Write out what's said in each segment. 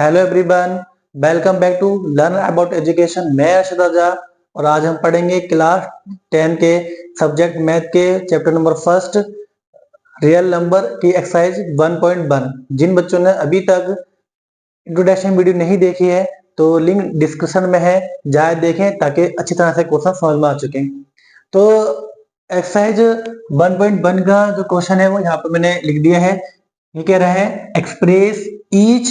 Hello everyone, welcome back to learn about education. मैं अर्शद आजा और आज हम पढ़ेंगे क्लास 10 के सब्जेक्ट मैथ के chapter number first real number की एक्सरसाइज 1.1। जिन बच्चों ने अभी तक इंट्रोडक्शन वीडियो नहीं देखी है तो लिंक डिस्क्रिप्शन में है, जाए देखें ताकि अच्छी तरह से क्वेश्चन समझ में आ चुके। तो एक्सरसाइज 1.1 का जो क्वेश्चन है वो यहाँ पर मैंने लिख दिया है। ये कह रहा है express each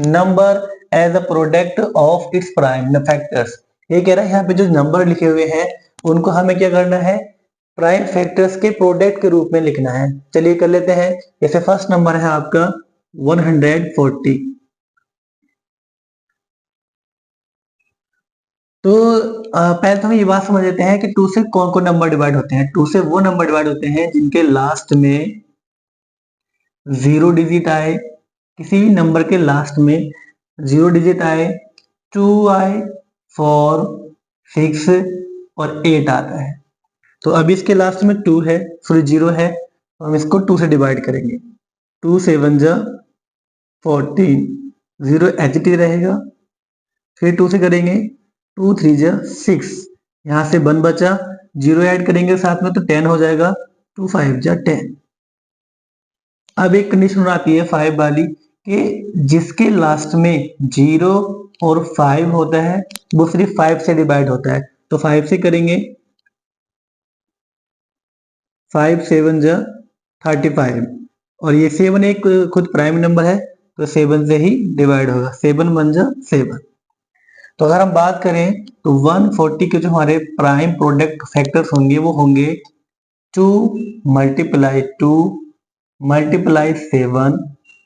number as a product of its prime factors. ये कह रहा है यहाँ पे जो नंबर लिखे हुए हैं उनको हमें क्या करना है, प्राइम फैक्टर्स के प्रोडक्ट के रूप में लिखना है। चलिए कर लेते हैं। जैसे फर्स्ट नंबर है आपका 140। तो पहले तो हम ये बात समझ लेते हैं कि 2 से कौन कौन नंबर डिवाइड होते हैं। 2 से वो नंबर डिवाइड होते हैं जिनके लास्ट में 0 डिजिट आए, किसी भी नंबर के लास्ट में 0 डिजिट आए, 2 आए, 4, 6 और 8 आता है। तो अभी इसके लास्ट में 2 है, सॉरी 0 है, तो हम इसको 2 से डिवाइड करेंगे। 2 7 जा 14, 0 एच टी रहेगा। फिर 2 से करेंगे, 2 3 जा 6, यहाँ से 1 बचा, 0 ऐड करेंगे साथ में तो 10 हो जाएगा। 2 5 जा 10। अब एक कंडीशन आती है 5 वाली कि जिसके लास्ट में 0 और 5 होता है वो सिर्फ 5 से डिवाइड होता है। तो 5 से करेंगे, 5 7 जा 35 और ये 7 एक खुद प्राइम नंबर है तो 7 से ही डिवाइड होगा। 7 1 जा 7। तो अगर हम बात करें तो 140 के जो हमारे प्राइम प्रोडक्ट फैक्टर्स होंगे वो होंगे 2 मल्टीप्लाई 2 मल्टीप्लाई 7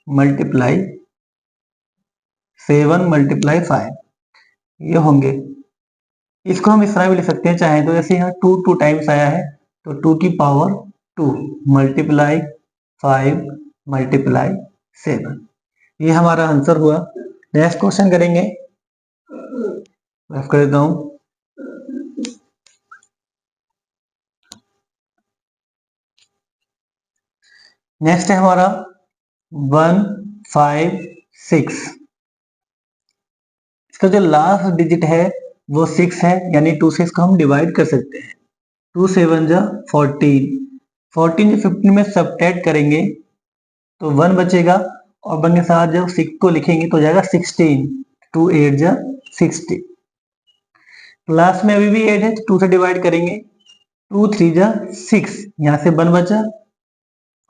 मल्टीप्लाई 7 मल्टीप्लाई 5, ये होंगे। इसको हम इस तरह भी लिख सकते हैं चाहे तो, जैसे यहाँ 2 2 टाइम्स आया है तो 2 की पावर 2 मल्टीप्लाई 5 मल्टीप्लाई 7, ये हमारा आंसर हुआ। नेक्स्ट क्वेश्चन करेंगे, कर देता हूं। नेक्स्ट है हमारा 156। इसका जो लास्ट डिजिट है वो 6 है, यानी 2 से इसको हम डिवाइड कर सकते हैं। 2 7 जा 14, 14 जो 15 में सब्ट्रैक्ट करेंगे तो 1 बचेगा और 1 के साथ जब 6 को लिखेंगे तो हो जाएगा 16। 2 8 जा 60। लास्ट में अभी भी 8 है तो 2 से डिवाइड करेंगे। 2 3 जा 6, यहाँ से 1 बचा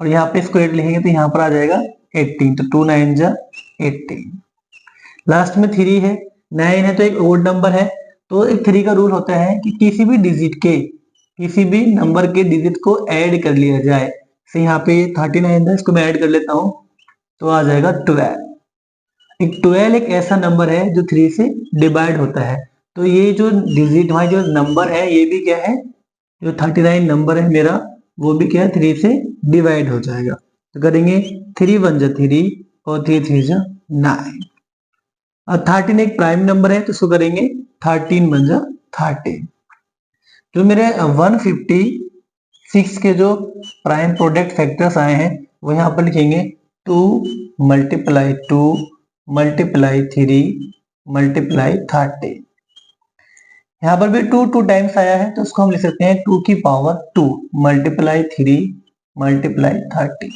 और यहाँ पे इसको 8 लिखेंगे तो यहाँ पर आ जाएगा 18। तो 2 9 जा 18। लास्ट में 3 है, 9 है तो एक ओड नंबर है। तो एक 3 का रूल होता है कि किसी भी डिजिट के, किसी भी नंबर के डिजिट को ऐड कर लिया जाए। तो यहाँ पे 39 है, इसको मैं ऐड कर लेता हूँ तो आ जाएगा 12। एक 12 एक ऐसा नंबर है जो 3 से डिवाइड होता है। तो ये जो डिजिट हमारा जो नंबर है ये भी क्या है, जो 39 नंबर है मेरा वो भी क्या है 3 से डिवाइड हो जाएगा। तो करेंगे 3 1 जा 3 और 3 3 जा 9। अब 13 एक प्राइम नंबर है तो इसको करेंगे 13 1 जा 13। जो मेरे 156 के जो प्राइम प्रोडक्ट फैक्टर्स आए हैं वो यहाँ पर लिखेंगे 2 मल्टीप्लाई 2 मल्टीप्लाई 3 मल्टीप्लाई 30। यहाँ पर भी 2 2 टाइम्स आया है तो उसको हम लिख सकते हैं 2 की पावर 2 मल्टीप्लाई 3 मल्टीप्लाई 30।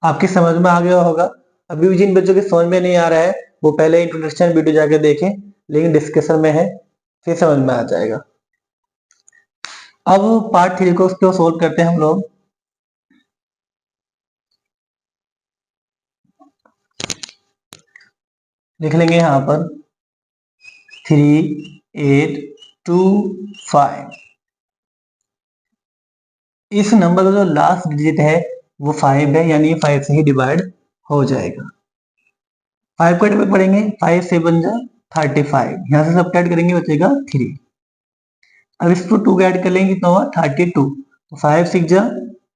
आपकी समझ में आ गया होगा। अभी भी जिन बच्चों के समझ में नहीं आ रहा है वो पहले इंट्रोडक्शन वीडियो जाकर देखें, लिंक डिस्क्रिप्शन में है, फिर समझ में आ जाएगा। अब पार्ट 3 को उसको सोल्व करते हैं हम लोग। लिख लेंगे यहाँ पर 3 8 2 5। इस नंबर का जो लास्ट डिजिट है वो 5 है, यानी 5 से ही डिवाइड हो जाएगा। 5 को डिवाइड करेंगे, 5 7 जा 35, यहाँ से सब्ट्रैक्ट करेंगे बचेगा 3। अब इसको 2 ऐड कर लेंगे कितना हुआ 32। तो 5 6 जा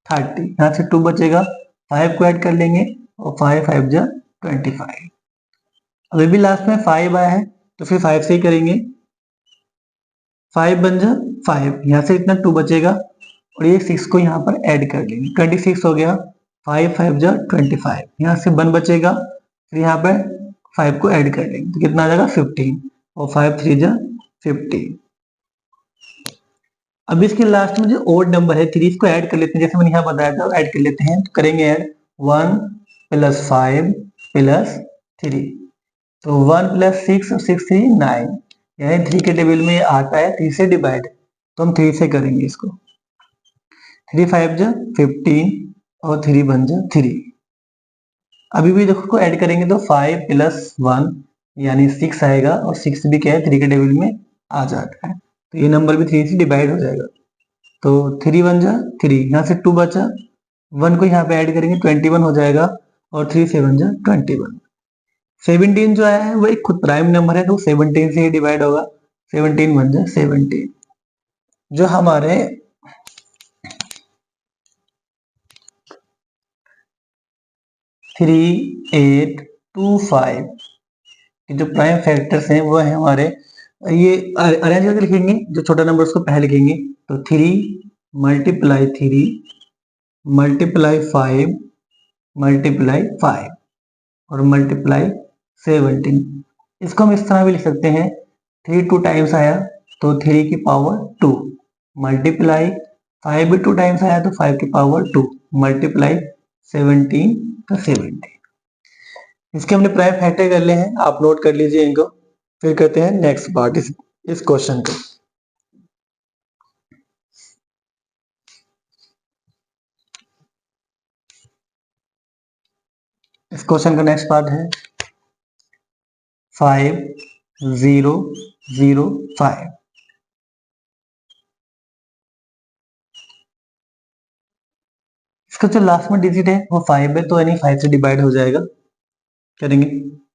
30, यहाँ से 2 बचेगा, 5 को ऐड कर लेंगे और 5 5 जा 25। अभी भी लास्ट में 5 आया है तो फिर 5 से ही करेंगे। 5 1 जा 5, यहाँ से इतना 2 बचेगा और ये 6 को यहाँ पर ऐड कर लेंगे, 26 हो गया। 5 5 जा 25, यहाँ से 1 बचेगा, फिर यहाँ पे 5 को ऐड कर लेंगे तो कितना आ जाएगा 15 और 5 3 जा 15। अब इसके लास्ट में जो ओड नंबर है 3 इसको ऐड कर लेते हैं, जैसे मैंने यहाँ बताया था ऐड कर लेते हैं। तो करेंगे ऐड 1 + 5 + 3, तो 1 + 6 और 6 3 9, यानी 3 के टेबल में आता है 3 से डिवाइड, तो हम 3 से करेंगे इसको। 3 5 जा 15 और 3 1 जा 3। अभी भी देखो को ऐड करेंगे तो 5 + 1 यानी 6 आएगा, और 6 भी क्या है 3 के टेबल में आ जाता है, तो ये नंबर भी 3 से डिवाइड हो जाएगा। तो 3 1 जा 3, यहाँ से 2 बचा, 1 को यहाँ पे ऐड करेंगे 21 हो जाएगा, और 3 7 जा 21। 17 जो आया है वो एक खुद प्राइम नंबर है, तो 17 से ही डिवाइड होगा। 17 1 जा 17। जो हमारे थ्री 8 2 5 जो प्राइम फैक्टर्स हैं वो है हमारे, ये अरेंज करके लिखेंगे, जो छोटा नंबर उसको पहले लिखेंगे। तो 3 × 3 × 5 × 5 और × 17। इसको हम इस तरह भी लिख सकते हैं, 3 2 टाइम्स आया तो 3 की पावर 2 मल्टीप्लाई 5 भी 2 टाइम्स आया तो 5 की पावर 2 मल्टीप्लाई 17 का 17। इसके हमने प्राइम फैक्टर कर ले हैं, आप नोट कर लीजिए इनको। फिर करते हैं नेक्स्ट पार्ट इस क्वेश्चन का। इस क्वेश्चन का नेक्स्ट पार्ट है 5 0 0 5। इसका जो लास्ट में डिजिट है वो 5 है, तो यानी 5 से डिवाइड हो जाएगा। करेंगे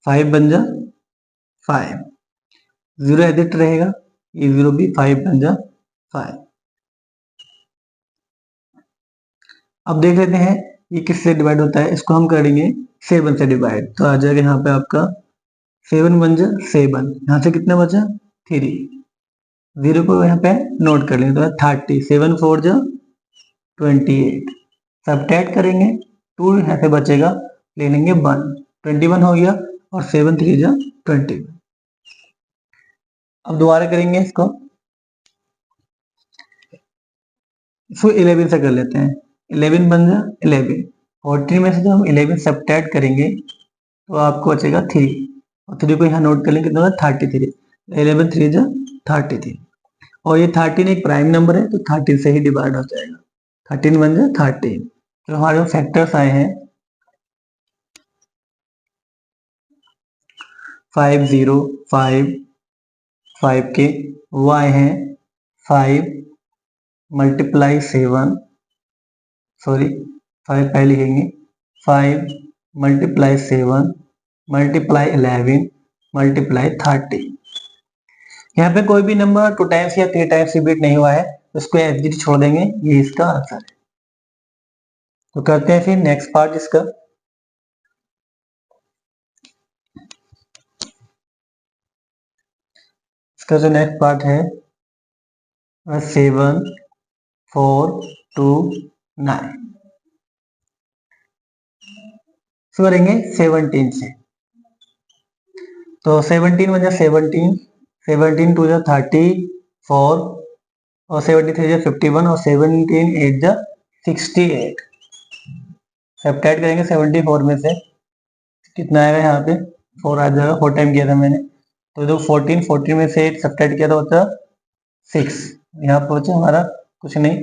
5 बन जा 5, 0 एडिट रहेगा, ये 0 भी 5 बन जा 5। अब देख लेते हैं ये किससे डिवाइड होता है। इसको हम करेंगे 7 से डिवाइड, तो आ जाएगा यहाँ पे आपका 7 बन जा 7, यहाँ से कितना बचा 3, 0 को यहाँ पे नोट कर लेंगे, तो 30, 7 4 जा 28। सब्ट्रैक्ट करेंगे 2 यहाँ से बचेगा, ले लेंगे 1, 21 हो गया, और 7 3 जा 21। अब दोबारा करेंगे इसको 11 से कर लेते हैं। 11 बन जा 11, 14 में से जब हम 11 सब्ट्रैक्ट करेंगे तो आपको बचेगा 3, और 3 को यहाँ नोट कर लेंगे कितना 33। 11 3 जा 33, और ये 13 एक प्राइम नंबर है तो 13 से ही डिवाइड हो जाएगा। 13 बन जा 13। तो हमारे फैक्टर्स आए हैं 5 0 5 5 के, वो आए हैं 5 × 7, सॉरी 5 पहले लिखेंगे, 5 × 7 × 11 × 30। यहाँ पे कोई भी नंबर 2 टाइम्स या 3 टाइम्स रिपीट नहीं हुआ है, उसको एज इट छोड़ देंगे, ये इसका आंसर है। तो करते हैं फिर नेक्स्ट पार्ट इसका। इसका जो नेक्स्ट पार्ट है 7 4 2 9। करेंगे 17 से, तो 17 बन जा 17, 17 2 जा 34, और 73 जा 51, और 17 8 जा 68। सब्ट्रैक्ट करेंगे 74 में से, कितना आएगा यहाँ पे 4 आ जाएगा, 4 टाइम किया था मैंने, तो जो 14 में से 8 सब्ट्रैक्ट किया था बचा 6, यहाँ पे बचा हमारा कुछ नहीं।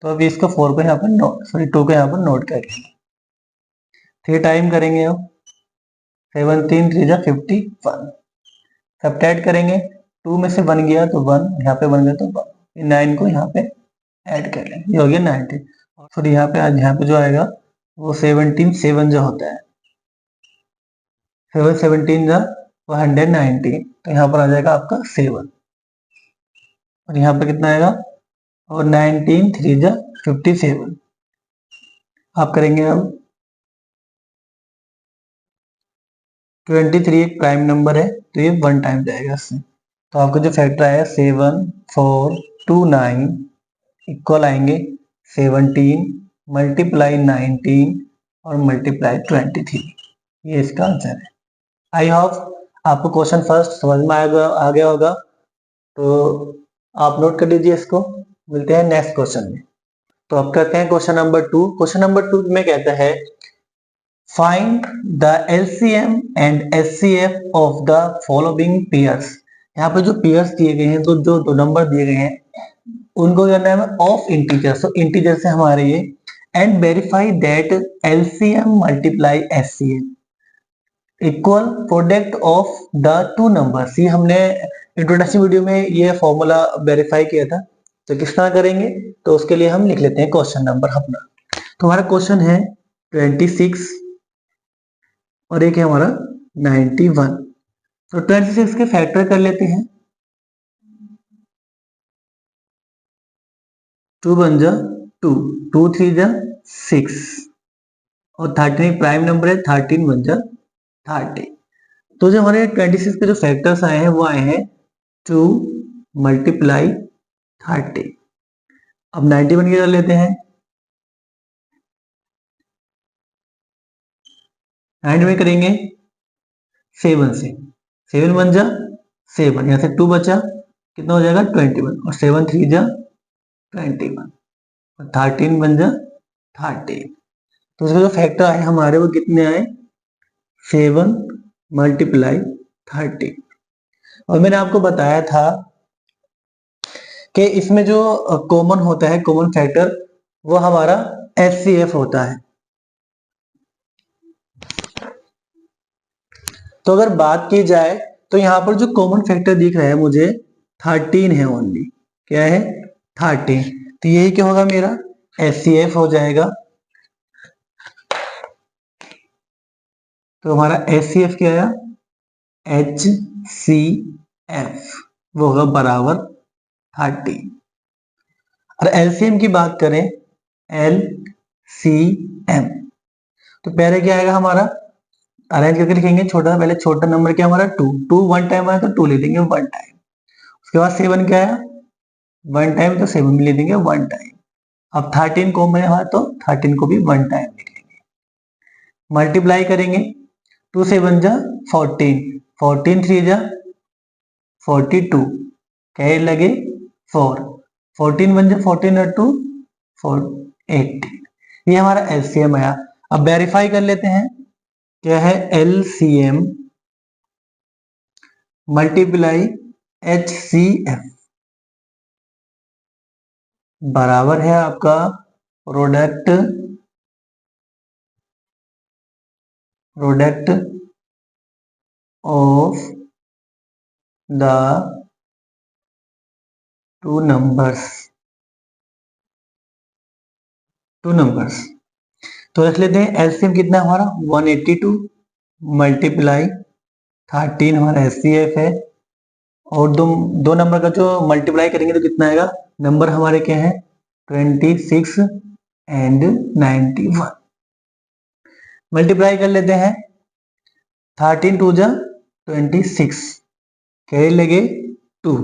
तो अभी इसको 4 को यहाँ पर नोट, सॉरी 2 को यहाँ पर नोट करेंगे। 3 टाइम करेंगे अब, 17 3 जा 51, सब्ट्रैक्ट करेंगे 2 में से 1 गया तो 1, यहाँ पे 1 गया तो 1, 9 को यहाँ पे ऐड कर लेंगे, ये हो गया 90। सॉरी यहाँ पे आज यहाँ पे जो आएगा वो 17 7 जो होता है, 7 17 जा 119, तो यहाँ पर आ जाएगा आपका 7, और यहाँ पे कितना आएगा, और 19 3 जा 57। आप करेंगे अब 23 एक प्राइम नंबर है तो ये 1 टाइम जाएगा इससे, तो आपका जो फैक्टर आया 7 4 2 9 इक्वल आएंगे 17 × 19 और × 23, ये इसका आंसर है। आई होप आपको क्वेश्चन फर्स्ट समझ में आ गया होगा, तो आप नोट कर लीजिए इसको। मिलते हैं नेक्स्ट क्वेश्चन में। तो अब करते हैं क्वेश्चन नंबर 2। क्वेश्चन नंबर 2 में कहता है find the LCM and HCF of the following pairs. यहाँ पे जो पेयर्स दिए गए हैं, तो जो दो नंबर दिए गए हैं उनको करना है ऑफ इंटीजर्स, तो इंटीजर से हमारे ये, and verify that LCM multiply HCF equal product of the two numbers. ये हमने इंट्रोडक्शन वीडियो में ये फॉर्मूला वेरीफाई किया था, तो किस तरह करेंगे, तो उसके लिए हम लिख लेते हैं क्वेश्चन नंबर अपना। तो हमारा क्वेश्चन है 26 और एक है हमारा 91। तो 26 के फैक्टर कर लेते हैं। 2 बन जा 2, 2 3 जा 6 और 13 प्राइम नंबर है, 13 बन जा 30। तो जो हमारे 26 के जो फैक्टर्स आए हैं वो आए हैं 2 मल्टीप्लाई 30। अब 91 की कर लेते हैं। 91 करेंगे 7 से, 7 बन जा 7, यहाँ से 2 बचा, कितना हो जाएगा 21, और 7 3 जा 21 और 13 बन जा 30। तो उसके जो फैक्टर आए हमारे वो कितने आए, 7 मल्टीप्लाई 30। और मैंने आपको बताया था कि इसमें जो कॉमन होता है, कॉमन फैक्टर, वो हमारा एचसीएफ होता है। तो अगर बात की जाए तो यहाँ पर जो कॉमन फैक्टर दिख रहा है मुझे 13 है ओनली। क्या है 13, तो यही क्या होगा मेरा एचसीएफ हो जाएगा। तो हमारा एचसीएफ क्या आया, HCF वो होगा बराबर 30। और एलसीएम की बात करें, LCM, तो पहले क्या आएगा हमारा, अरेंज करके लिखेंगे, छोटा पहले छोटा नंबर क्या हमारा 2, 2 वन टाइम आया तो 2 ले लेंगे 1 टाइम। उसके बाद 7 क्या आया 1 टाइम, तो 7 भी ले लेंगे 1 टाइम। अब 13 कॉमन है हमारा, तो 13 को भी 1 टाइम लिख लेंगे। मल्टीप्लाई करेंगे, 2 से 1 जा 14, 14 3 जा 42, कैरी लगे 4, 14 1 जा 14 और 2 4 18। ये हमारा एलसीएम आया। अब वेरीफाई कर लेते हैं, क्या है एलसीएम मल्टीप्लाई HCF बराबर है आपका product of the two numbers. तो रख लेते हैं एलसीएम कितना हमारा 182 मल्टीप्लाई 13 हमारा एचसीएफ है, और दो नंबर का जो मल्टीप्लाई करेंगे तो कितना आएगा, नंबर हमारे क्या है 26 एंड 91। मल्टीप्लाई कर लेते हैं, 13 2 जा 26, कैरी लगे 2,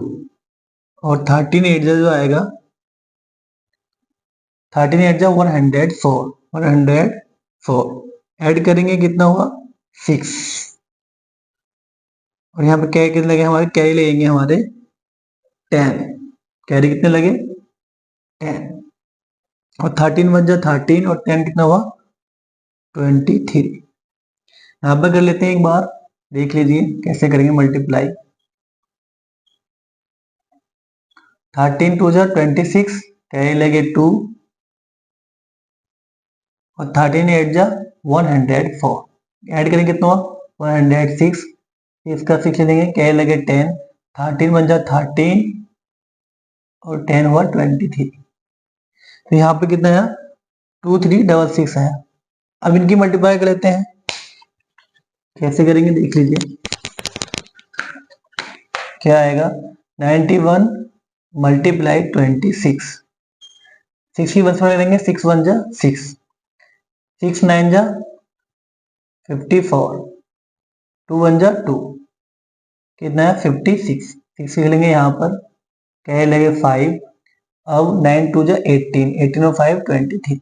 और 13 8 जो आएगा 13 8 जा 104 ऐड करेंगे कितना हुआ 6, और यहाँ पे कैरी कितने लगे हमारे, कैरी लगेंगे हमारे 10, कैरी कितने लगे 10, और 13 बन जा 13 और 10 कितना हुआ 23। यहाँ पर कर लेते हैं एक बार, देख लीजिए कैसे करेंगे मल्टीप्लाई। 13 2 जा 26, कैरी लगे 2, और 13 8 जा 104, ऐड करेंगे कितना हुआ 106, इसका 6 ले लेंगे, कैरी लगे 10, 13 बन जा 13 और 10 हुआ 23। तो यहाँ पे कितना है 2366 है। अब इनकी मल्टीप्लाई कर लेते हैं, कैसे करेंगे देख लीजिए, क्या आएगा 91 मल्टीप्लाई 26, 6 की 1 से लेंगे, 6 1 जा 6, 6 9 जा 54, 2 1 जा 2, कितना है 56, 6 लेंगे यहाँ पर, क्या लगे 5, अब 9 2 जा 18, 18 और 5 23।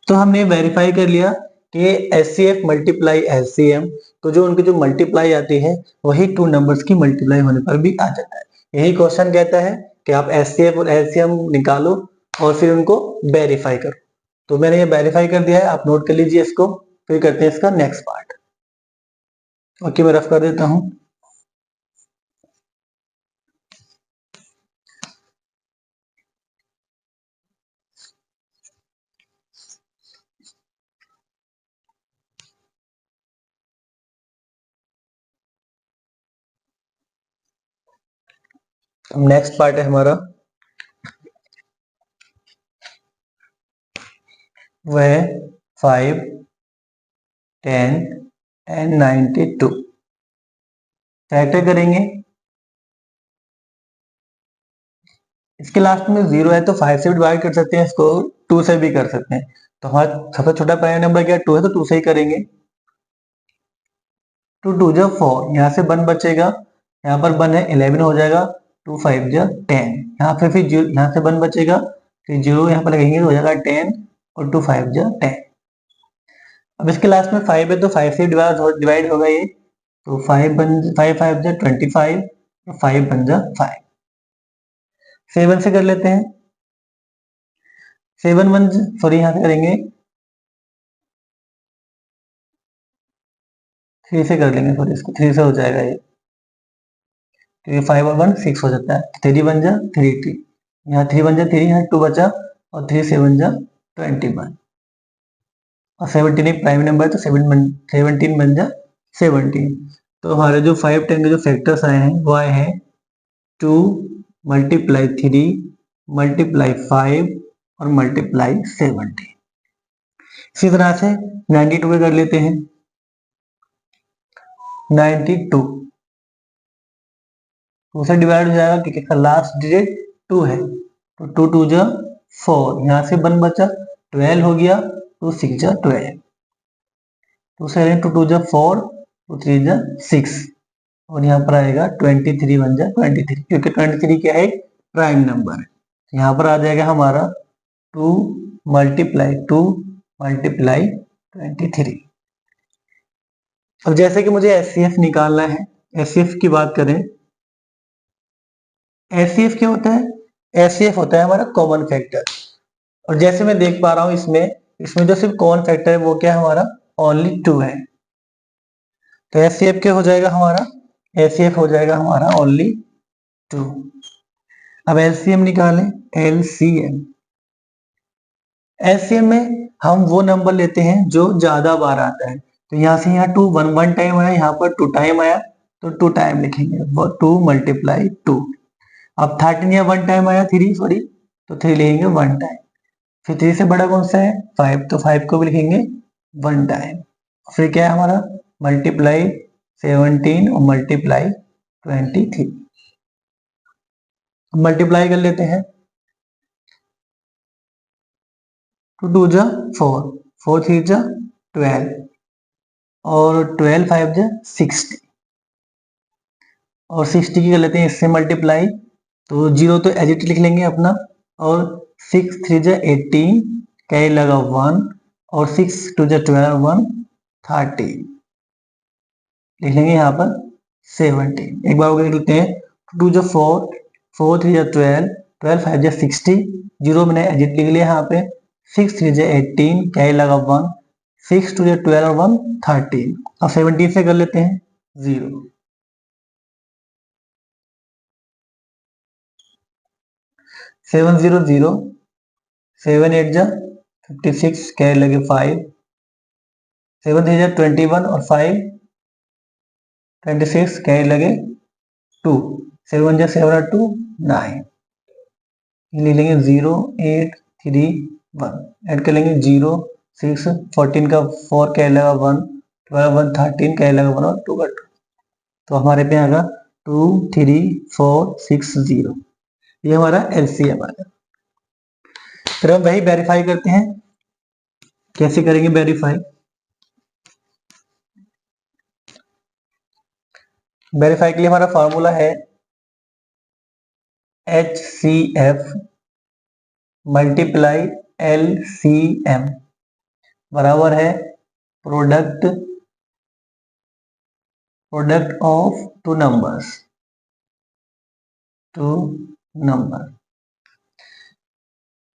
तो हमने वेरीफाई कर लिया कि HCF मल्टीप्लाई LCM, तो जो उनकी जो मल्टीप्लाई आती है वही टू नंबर्स की मल्टीप्लाई होने पर भी आ जाता है। यही क्वेश्चन कहता है कि आप HCF और LCM निकालो और फिर उनको वेरीफाई करो। तो मैंने ये वेरीफाई कर दिया है, आप नोट कर लीजिए इसको, फिर करते हैं इसका नेक्स्ट पार्ट। ओके, मैं रफ कर देता हूं। नेक्स्ट पार्ट है हमारा, वह है 5, 10 एंड 92। फैक्टर करेंगे, इसके लास्ट में 0 है तो 5 से भी डिवाइड कर सकते हैं, इसको 2 से भी कर सकते हैं। तो हमारा सबसे छोटा प्राइम नंबर क्या 2 है, तो 2 से ही करेंगे। 2 2 जा 4, यहाँ से 1 बचेगा, यहाँ पर 1 है 11 हो जाएगा। 2 5 जा 10, यहाँ पे फिर यहाँ से 1 बचेगा, फिर 0 यहाँ पर लगेंगे तो हो जाएगा 10, और 2 5 जा 10। अब इसके लास्ट में 5 है तो 5 से डिवाइड होगा ये, तो 5 5 जा 25, 5 बन जा 5। 7 से कर लेते हैं, 7 1 सॉरी यहाँ से करेंगे, 3 से कर लेंगे, सॉरी इसको 3 से हो जाएगा ये, क्योंकि 5 और 1 6 हो जाता है। 3 बन जा 3 3, यहाँ 3 बन जा 3, यहाँ 2 बचा, और 3 7 जा 21, और 17 एक प्राइम नंबर है तो 17 बन जा 17। तो हमारे जो 5 10 के जो फैक्टर्स आए हैं वो आए हैं 2 मल्टीप्लाई 3 मल्टीप्लाई 5 और मल्टीप्लाई 17। इसी तरह से 92 पे कर लेते हैं, 92 2 से डिवाइड हो जाएगा क्योंकि इसका लास्ट डिजिट 2 है, तो 2 2 जा 4, यहाँ से 1 बचा, 12 हो गया, 2 6 जा 12, 2 से 2 2 जा 4, 2 3 जा 6, और यहाँ पर आएगा 23 बन जा 23, क्योंकि 23 क्या है, प्राइम नंबर है। यहाँ पर आ जाएगा हमारा 2 मल्टीप्लाई 2 मल्टीप्लाई 23। अब जैसे कि मुझे HCF निकालना है, HCF की बात करें, HCF क्या होता है, HCF होता है हमारा कॉमन फैक्टर। और जैसे मैं देख पा रहा हूं इसमें जो सिर्फ कॉमन फैक्टर है वो क्या है हमारा, ओनली 2 है। तो HCF क्या हो जाएगा हमारा, HCF हो जाएगा हमारा ओनली 2। अब LCM निकालें, LCM, LCM में हम वो नंबर लेते हैं जो ज्यादा बार आता है। तो यहाँ से यहाँ 2 1 टाइम आया, यहाँ पर 2 टाइम आया, तो 2 टाइम लिखेंगे, 2 मल्टीप्लाई 2। अब 13 या 1 टाइम आया, 3 सॉरी, तो 3 लिखेंगे 1 टाइम। फिर 3 से बड़ा कौन सा है, 5, तो 5 को भी लिखेंगे 1 टाइम। फिर क्या है हमारा, मल्टीप्लाई 17 और मल्टीप्लाई 23। मल्टीप्लाई कर लेते हैं, 2 2 जा 4, 4 3 जा 12, और 12 5 जा 60, और 60 की कर लेते हैं इससे मल्टीप्लाई, तो 0 तो एजिट लिख लेंगे अपना, और 6 3 जा 18, कैरी लगा 1, और 6 2 जा 12, 1 13, लिख लेंगे यहाँ पर 17। एक बार लिख लेते हैं, 2 जा 4, 4 3 जा 12, 12 5 जा 60, 0 मैंने एजिट लिख लिया यहाँ पे, 6 3 जा 18, कैरी लगा 1, 6 2 जा 12 और 1 13। अब 17 से कर लेते हैं 0, 7 0 0, 7 8 जा 56, कैरी लगे 5, 7 3 जा 21 और 5 26, कैरी लगे 2, 7 जा 7 और 2 9, लिख लेंगे 0 8 3 1, ऐड कर लेंगे 0 6 14 का 4 कैरी लगा 1, 12 1 13 कैरी लगा 1 और 2 का 2, तो हमारे पे आएगा 2 3 4 6 0। ये हमारा LCM आएगा। फिर हम वही वेरीफाई करते हैं, कैसे करेंगे वेरीफाई, वेरीफाई के लिए हमारा फॉर्मूला है HCF मल्टीप्लाई LCM। बराबर है प्रोडक्ट ऑफ टू नंबर।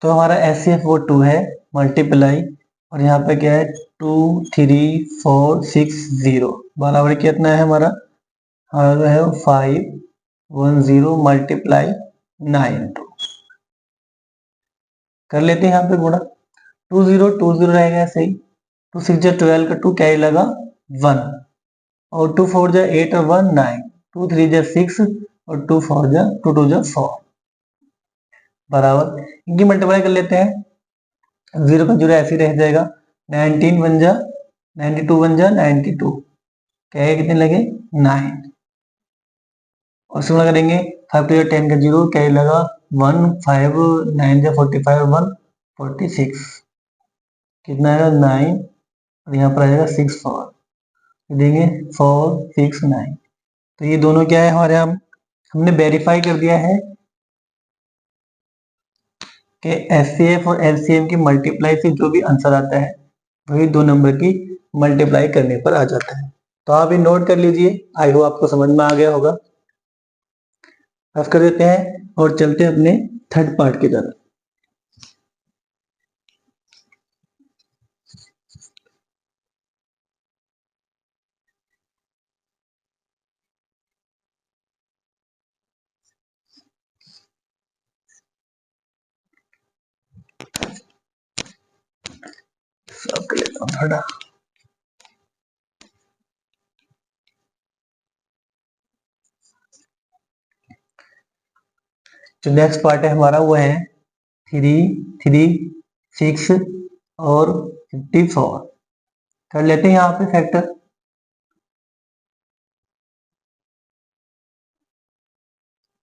तो हमारा एचसीएफ वो 2 है, मल्टीप्लाई, और यहाँ पे क्या है 2 3 4 6 0 बराबर कितना है हमारा है 510 मल्टीप्लाई 9 2 कर लेते हैं यहाँ पे गुणा। 20 रहेगा सही। 2 6 जा 12 का 2 कैरी लगा 1 और 2 4 जा 8 और 1 9, 2 3 जा 6 और 2 4 जा 2 2 जा 4 बराबर इनकी मल्टीप्लाई कर लेते हैं। 0 का 0 ऐसे ही रह जाएगा। 19 बन जा 92 बन जा 92 क्या है कितने लगे 9 और सुना करेंगे 5 to 10 का 0 क्या लगा 1 5 9 जा 45 1 46 कितना आएगा 9 और यहाँ पर आएगा 6 4 देंगे 4 6 9। तो ये दोनों क्या है हमारे हमने वेरीफाई कर दिया है कि एचसीएफ और एलसीएम की मल्टीप्लाई से जो भी आंसर आता है वही दो नंबर की मल्टीप्लाई करने पर आ जाता है। तो आप ये नोट कर लीजिए, आई होप आपको समझ में आ गया होगा। बस कर देते हैं और चलते हैं अपने थर्ड पार्ट की तरफ। सब कर लेता हूँ थोड़ा। जो नेक्स्ट पार्ट है हमारा वो है 3 3 6 और 54। कर लेते हैं यहाँ पे फैक्टर।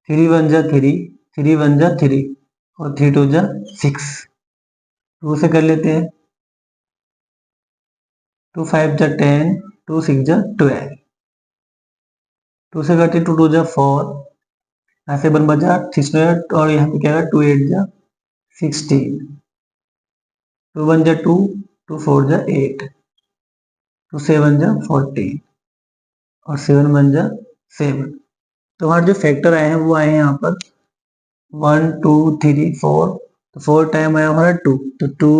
3 1 जा 3 3 1 जा 3 और 3 2 जा 6। 2 से कर लेते हैं 2 5 जा 10 2 6 जा 12। 2 से करते 2 2 जा 4 यहाँ से 1 बचा 6 और यहाँ पे क्या है 2 8 जा 16 2 1 जा 2 2 4 जा 8 2 7 जा 14 और 7 1 जा 7। तो हमारे जो फैक्टर आए हैं वो आए हैं यहाँ पर 1 2 3 4। तो 4 टाइम आया हमारा 2 तो 2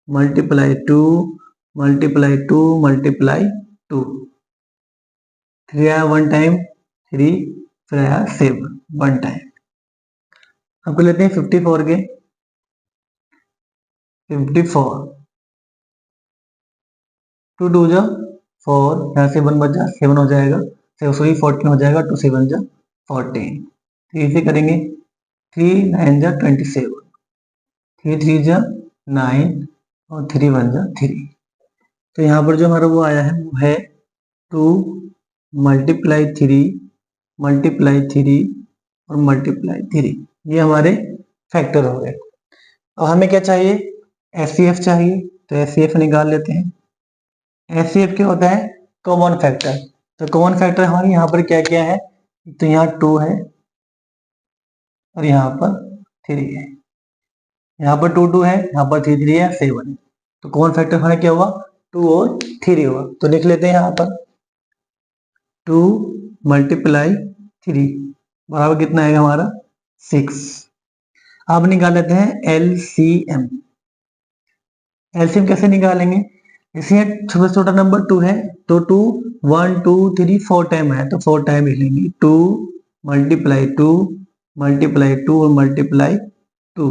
मल्टीप्लाई 2 मल्टीप्लाई 2 मल्टीप्लाई 2। 3 आया 1 टाइम 3 फिर आया 7 1 टाइम। अब कर लेते हैं 54 के 54 2 2 जा 4 यहाँ से 1 बचा 7 हो जाएगा, सॉरी 14 हो जाएगा। 2 7 जा 14। 3 से करेंगे 3 9 जा 27 3 3 जा 9 और 3 1 जा 3। तो यहाँ पर जो हमारा वो आया है वो है 2 मल्टीप्लाई 3 मल्टीप्लाई 3 और मल्टीप्लाई 3। ये हमारे फैक्टर हो गए। अब हमें क्या चाहिए एचसीएफ चाहिए, तो एचसीएफ निकाल लेते हैं। एचसीएफ क्या होता है कॉमन फैक्टर। तो कॉमन फैक्टर हमारे यहाँ पर क्या क्या है, तो यहाँ 2 है और यहाँ पर 3 है, यहाँ पर 2 2 है, यहाँ पर 3 3 है 7 है। तो कॉमन फैक्टर हमारा क्या हुआ 2 और 3 हुआ। तो लिख लेते हैं यहाँ पर 2 मल्टीप्लाई 3 बराबर कितना आएगा हमारा 6। अब निकाल लेते हैं एलसीएम। एलसीएम कैसे निकालेंगे, इसमें छोटा छोटा नंबर 2 है तो 2 1 2 3 4 टाइम है तो 4 टाइम ही लेंगे। 2 मल्टीप्लाई 2 मल्टीप्लाई 2 और मल्टीप्लाई 2।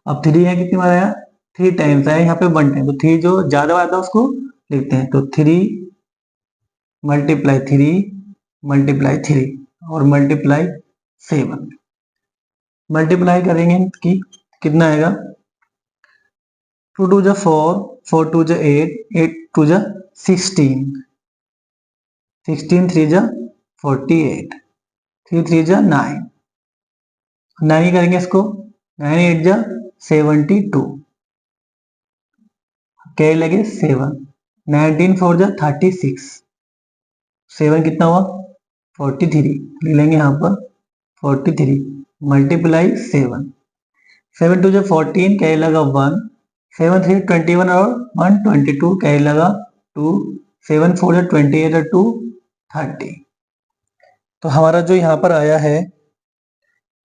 अब 3 है कितनी बार आया 3 टाइम्स आया, यहाँ पे 1 टाइम, तो 3 जो ज्यादा आता है उसको लिखते हैं। तो 3 मल्टीप्लाई 3 मल्टीप्लाई 3 और मल्टीप्लाई 7 मल्टीप्लाई करेंगे कि कितना आएगा 2 2 जा 4 4 2 जा 8 8 2 जा 16 16 3 जा 48 3 3 जा 9 9 करेंगे इसको 9 8 जा 72 क्या लगे 7 19 4 जा 36 7 कितना हुआ 43 ले लेंगे यहाँ पर 43 मल्टीप्लाई 7 7 2 जा 14 क्या लगा 1 7 3 21 और 1 22 कैरी लगा 2, 7 4 28 और 2 30। तो हमारा जो यहाँ पर आया है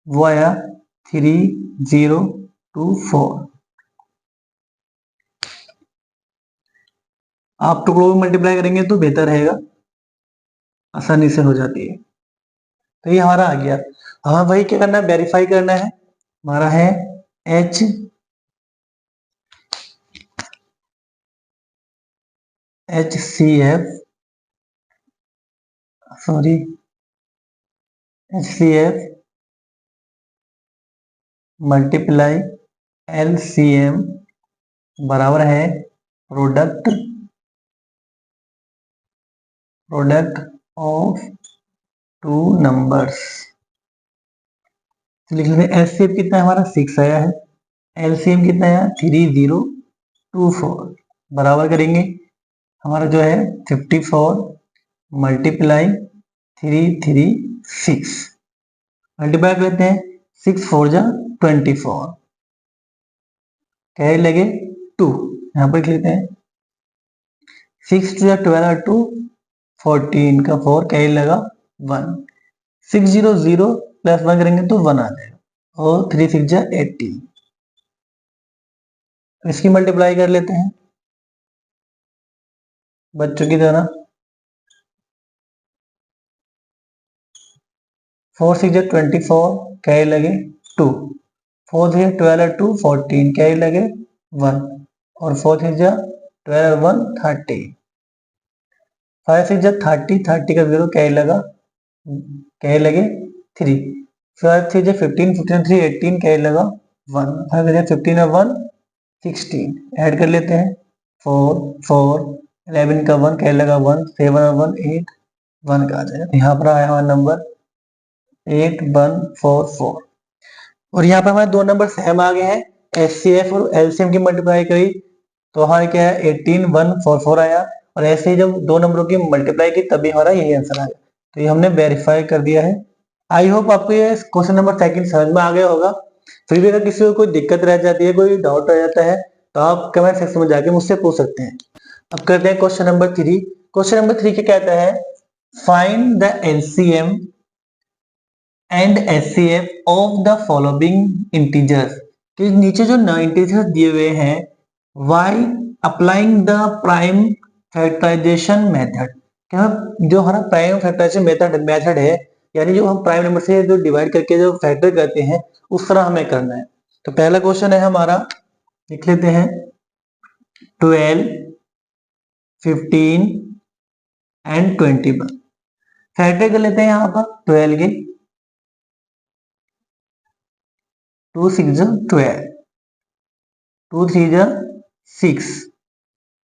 वो आया 3024। आप टुकड़ों में मल्टीप्लाई करेंगे तो बेहतर रहेगा, आसानी से हो जाती है। तो ये हमारा आ गया। हमें वही क्या करना है, वेरीफाई करना है। हमारा है HCF मल्टीप्लाई LCM बराबर है प्रोडक्ट ऑफ टू नंबर्स। तो लिख लेते हैं एचसीएफ कितना है हमारा 6 आया है, एलसीएम कितना आया 3024 बराबर करेंगे हमारा जो है 54 मल्टीप्लाई 336 मल्टीप्लाई कर लेते हैं 6 4 जा 24 क्या लगे 2 यहाँ पर लिख लेते हैं 6 2 जा 12 और 2 14 का 4 क्या लगा 1 600 प्लस 1 करेंगे तो 1 आ जाएगा और 3 6 जा 18। इसकी मल्टीप्लाई कर लेते हैं बच्चों की तरह 4 6 जा 24 क्या लगे 2 4 3 12 और 2 14 क्या लगे 1 और 4 6 जा 12 और 1 30 5 6 जा 30 30 का 0 क्या लगा क्या लगे 3 5 3 जा 15 15 3 18 क्या लगा 1 5 जा 15 और 1 16 ऐड कर लेते हैं 4 4 11 का 1 क्या लगा 1 7 और 1 8 1 का आ जाएगा। यहाँ पर आया हमारा नंबर 8144 और यहाँ पर हमारे दो नंबर सेम आ गए हैं। एचसीएफ और एलसीएम की मल्टीप्लाई करी तो हमारे क्या है 18144 आया और ऐसे ही जब दो नंबरों की मल्टीप्लाई की तभी हमारा यही आंसर आया। तो ये हमने वेरीफाई कर दिया है। आई होप आपको ये क्वेश्चन नंबर सेकंड समझ में आ गया होगा। फिर भी अगर किसी को कोई दिक्कत रह जाती है, कोई डाउट रह जाता है तो आप कमेंट सेक्शन में जाके मुझसे पूछ सकते हैं। अब करते हैं क्वेश्चन नंबर 3। क्वेश्चन नंबर 3 क्या कहता है, find the LCM and HCF of the following integers. कि नीचे जो इंटीजर्स दिए हुए हैं by applying the prime factorisation method. क्या जो हमारा प्राइम फैक्टराइजेशन मेथड है, यानी जो हम प्राइम नंबर से जो डिवाइड करके जो फैक्टर करते हैं उस तरह हमें करना है। तो पहला क्वेश्चन है हमारा, लिख लेते हैं 12 15 एंड 21 फैक्टर कर लेते हैं। यहाँ पर 12 के 2 6 जा 12 2 3 जा 6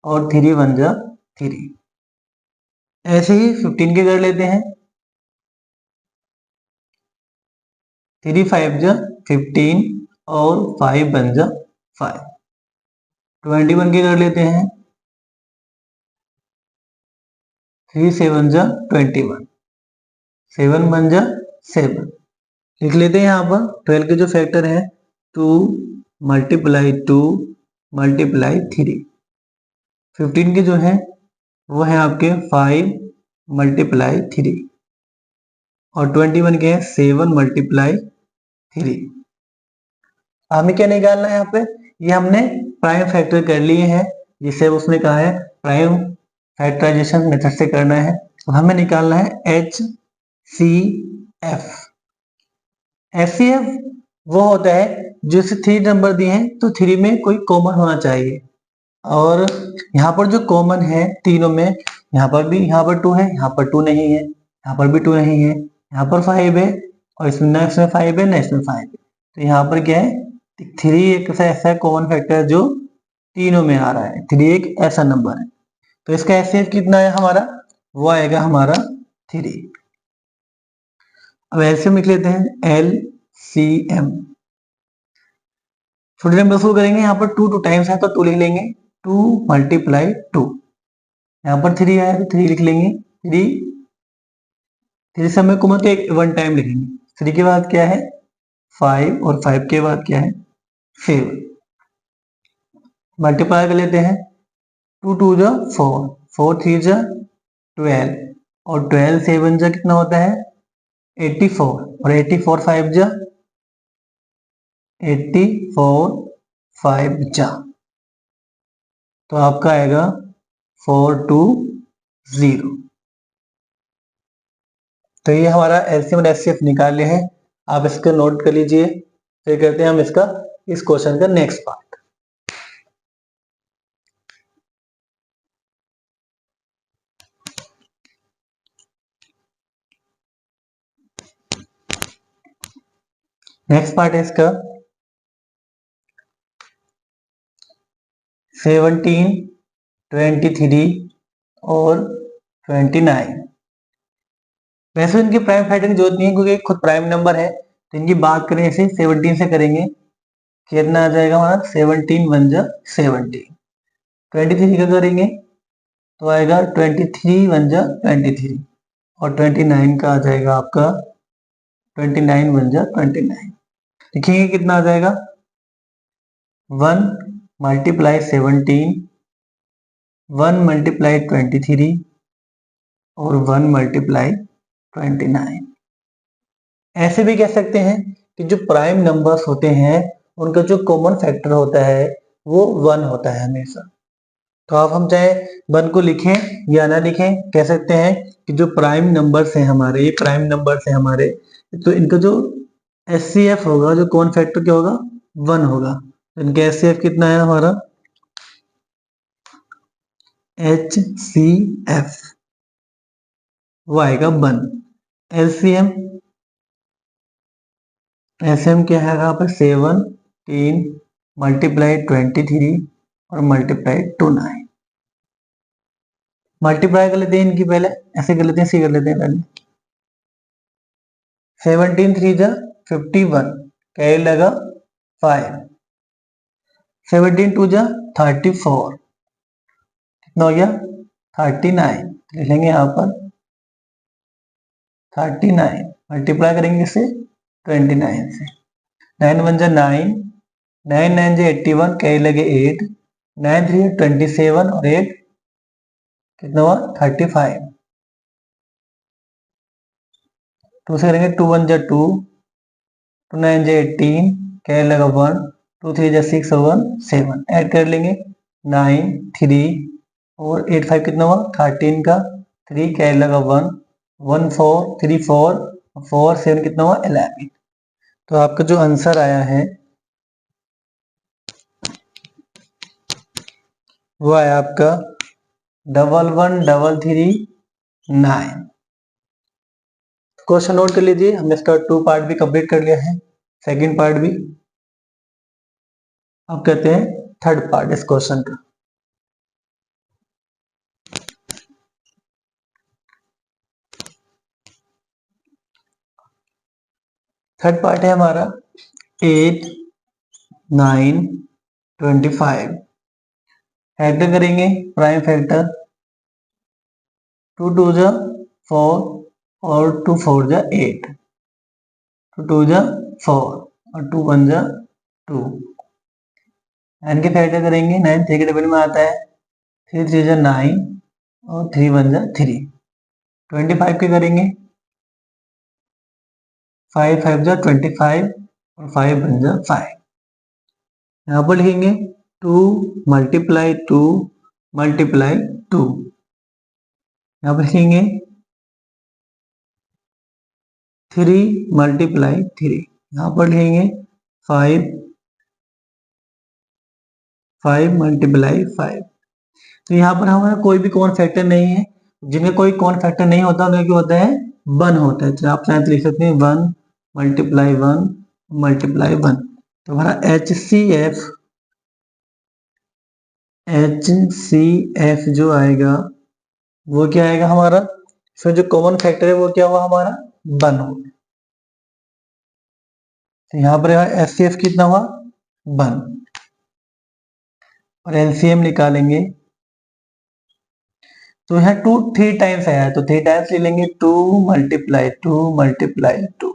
और 3 1 जा 3। ऐसे ही 15 के कर लेते हैं 3 5 जा 15 और 5 1 जा 5। 21 के कर लेते हैं 3 7 जा 21 7 1 जा 7। लिख लेते हैं यहाँ पर 12 के जो फैक्टर है 2 मल्टीप्लाई 2 मल्टीप्लाई 3। 15 के जो है वो है आपके 5 मल्टीप्लाई 3 और 21 के हैं 7 मल्टीप्लाई 3। हमें क्या निकालना है यहाँ पे, ये हमने प्राइम फैक्टर कर लिए हैं जिसे उसने कहा है प्राइम फैक्टराइजेशन मेथड से करना है। तो हमें निकालना है HCF। HCF वो होता है जैसे 3 नंबर दिए हैं तो 3 में कोई कॉमन होना चाहिए और यहाँ पर जो कॉमन है तीनों में, यहाँ पर भी यहाँ पर 2 है, यहाँ पर 2 नहीं है, यहाँ पर भी 2 नहीं है, यहाँ पर 5 है और इसमें न इसमें 5 है न इसमें 5 है। तो यहाँ पर क्या है 3 एक ऐसा कॉमन फैक्टर है जो तीनों में आ रहा है। 3 एक ऐसा नंबर है। तो इसका एचसीएफ कितना है हमारा, वो आएगा हमारा 3। अब एलसीएम लिख लेते हैं LCM। छोटे नंबर शुरू करेंगे, यहाँ पर 2 टाइम्स है तो 2 लिख लेंगे 2 मल्टीप्लाई 2। यहाँ पर 3 आया तो 3 लिख लेंगे 3 से हमें कॉमन तो एक 1 टाइम लिखेंगे। 3 के बाद क्या है 5 और 5 के बाद क्या है 7। मल्टीप्लाई कर लेते हैं। 2 2 जा 4, 4 3 जा 12, और 12 7 जा कितना होता है 84, और 84 5 जा 84 5 जा, तो आपका आएगा 420। तो ये हमारा एलसीएम और एचसीएफ निकाल लिया है, आप इसको नोट कर लीजिए। फिर करते हैं हम इस क्वेश्चन का नेक्स्ट पार्ट। नेक्स्ट पार्ट है इसका 17, 23 और 29। वैसे इनके प्राइम फैक्टर की जरूरत नहीं है क्योंकि खुद प्राइम नंबर है, तो इनकी बात करें इसे 17 से करेंगे। कितना आ जाएगा हमारा 17 1 जा 17। 23 का करेंगे तो आएगा 23 1 जा 23, और 29 का आ जाएगा आपका 29 1 जा 29। लिखेंगे कितना आ जाएगा 1 मल्टीप्लाई 17, 1 मल्टीप्लाई 23 और 1 मल्टीप्लाई 29। ऐसे भी कह सकते हैं कि जो प्राइम नंबर्स होते हैं उनका जो कॉमन फैक्टर होता है वो 1 होता है हमेशा। तो आप हम चाहे 1 को लिखें या ना लिखें, कह सकते हैं कि जो प्राइम नंबर्स हैं हमारे, ये प्राइम नंबर्स हैं हमारे, तो इनका जो एचसीएफ होगा, जो कॉमन फैक्टर क्या होगा 1 होगा। तो इनका एचसीएफ कितना है हमारा HCF वो आएगा 1। एलसीएम एलसीएम क्या है यहाँ पर 17 मल्टीप्लाई 23 और मल्टीप्लाई 29। मल्टीप्लाई कर लेते हैं इनकी, पहले ऐसे कर लेते हैं, सी कर लेते हैं पहले। 17 3 जा 51, कैरी लगा 5। 17 2 जा 34, कितना हो गया 39, लिखेंगे यहाँ पर 39, मल्टीप्लाई करेंगे इसे 29 से। 9 1 जा 9, 9 9 जा 81, कैरी लगे 8, 9 3 27 और 8 कितना हुआ 35। 2 से करेंगे 2 1 जा 2, 2 9 जा 18, कैरी लगा 1, 2 3 जा 6 और 1 7, ऐड कर लेंगे 9 3 और 8 5 कितना हुआ 13 का 3, कैरी लगा 1 1 4 3 4 4 7 कितना हुआ 11। तो आपका जो आंसर आया है वो आया आपका 111339। क्वेश्चन नोट कर लीजिए, हमने इसका 2 पार्ट भी कंप्लीट कर लिया है, सेकंड पार्ट भी। अब कहते हैं थर्ड पार्ट इस क्वेश्चन का। थर्ड पार्ट है हमारा 8 9 25। फैक्टर करेंगे, प्राइम फैक्टर 2 2 जा 4 और 2 4 जा 8, 2 2 जा 4 और 2 1 जा 2। एन के फैक्टर करेंगे 9 3 के डबल में आता है, 3 3 जा 9 और 3 1 जा 3। 25 के करेंगे 5 5 जा 25 और 5 1 जा 5। यहाँ पर लिखेंगे 2 मल्टीप्लाई 2 मल्टीप्लाई 2। यहाँ पर लिखेंगे 3 मल्टीप्लाई 3। यहाँ पर लिखेंगे 5 5 मल्टीप्लाई 5। तो यहाँ पर हमारा कोई भी कॉमन फैक्टर नहीं है, जिनमें कोई कॉमन फैक्टर नहीं होता उनका क्या होता है 1 होता है। तो आप चाहे तो लिख सकते हैं 1 मल्टीप्लाई 1 मल्टीप्लाई 1। तो हमारा HCF जो आएगा वो क्या आएगा हमारा, इसमें जो कॉमन फैक्टर है वो क्या हुआ हमारा 1 हो। तो यहाँ पर HCF कितना हुआ 1, और LCM निकालेंगे तो यहाँ 2 3 टाइम्स आया है, तो 3 टाइम्स ले लेंगे 2 मल्टीप्लाई 2 मल्टीप्लाई 2।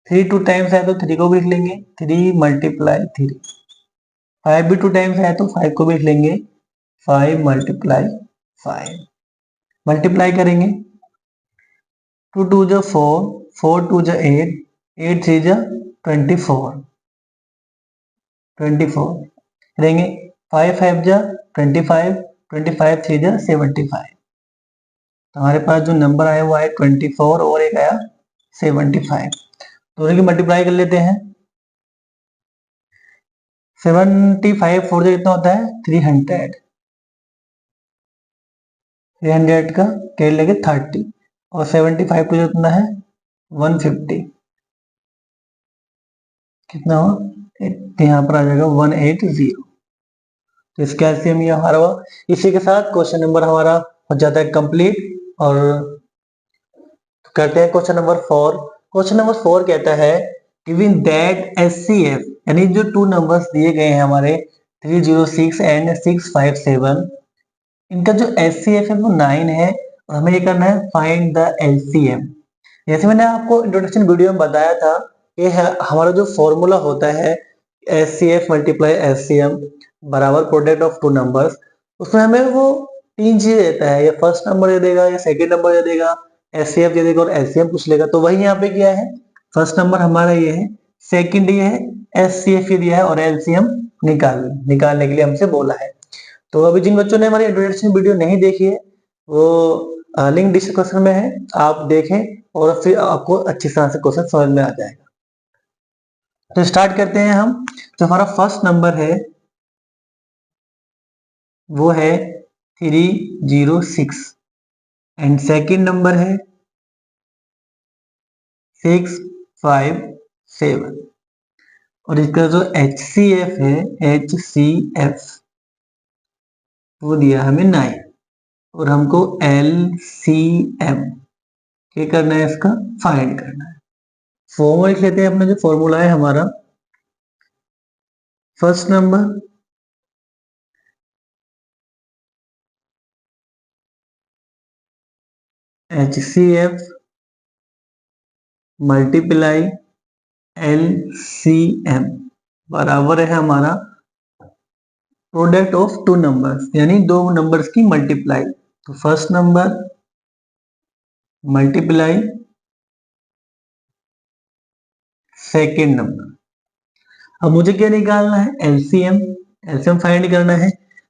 3 2 टाइम्स आया तो 3 को भी लिख लेंगे 3 मल्टीप्लाई 3। 5 भी 2 टाइम्स है तो 5 को भी लिख लेंगे 5 मल्टीप्लाई 5, मल्टीप्लाई करेंगे 2 2 जो 4, 4 2 जो 8, 8 3 जो 24, 24 करेंगे 5 5 जो 25, 25 3 जो 75। तो हमारे पास जो नंबर आया वो आया 24 और एक आया 75। दोनों की मल्टीप्लाई कर लेते हैं। 75 4 से कितना होता है 300, 300 का कैरी लगे 30 और 75 को कितना है 150, कितना हो यहाँ पर आ जाएगा 180। तो इसका एलसीएम ये हमारा हुआ। इसी के साथ क्वेश्चन नंबर हमारा हो जाता है कंप्लीट। और करते हैं क्वेश्चन नंबर 4। क्वेश्चन नंबर 4 कहता है गिवन दैट एचसीएफ, यानी जो 2 नंबर्स दिए गए हैं हमारे 306 एंड 657, इनका जो एचसीएफ है वो 9 है और हमें ये करना है फाइंड द एलसीएम। जैसे मैंने आपको इंट्रोडक्शन वीडियो में बताया था कि हमारा जो फॉर्मूला होता है एचसीएफ मल्टीप्लाई एचसीएम बराबर प्रोडक्ट ऑफ 2 नंबर्स, उसमें हमें वो 3 चीजें देता है, या फर्स्ट नंबर दे देगा या सेकंड नंबर दे देगा, एचसीएफ दे देगा और एलसीएम पूछ लेगा। तो वही यहाँ पे किया है, फर्स्ट नंबर हमारा ये है, सेकंड ये है, एचसीएफ ये दिया है और एलसीएम निकालने के लिए हमसे बोला है। तो अभी जिन बच्चों ने हमारी इंट्रोडक्शन वीडियो नहीं देखी है वो लिंक डिस्क्रिप्शन में है, आप देखें और फिर आपको अच्छी तरह से क्वेश्चन समझ में आ जाएगा। तो स्टार्ट करते हैं हम। तो हमारा फर्स्ट नंबर है वो है 306 एंड सेकंड नंबर है 657 और इसका जो HCF है HCF वो दिया हमें 9 और हमको LCM क्या करना है, इसका फाइंड करना है। फॉर्मूला लिख लेते हैं अपना, जो फॉर्मूला है हमारा first number HCF multiply LCM बराबर है हमारा प्रोडक्ट ऑफ 2 नंबर्स, यानी 2 नंबर्स की मल्टीप्लाई। तो first number multiply second number. अब मुझे क्या निकालना है एलसीएम, एलसीएम फाइंड करना है।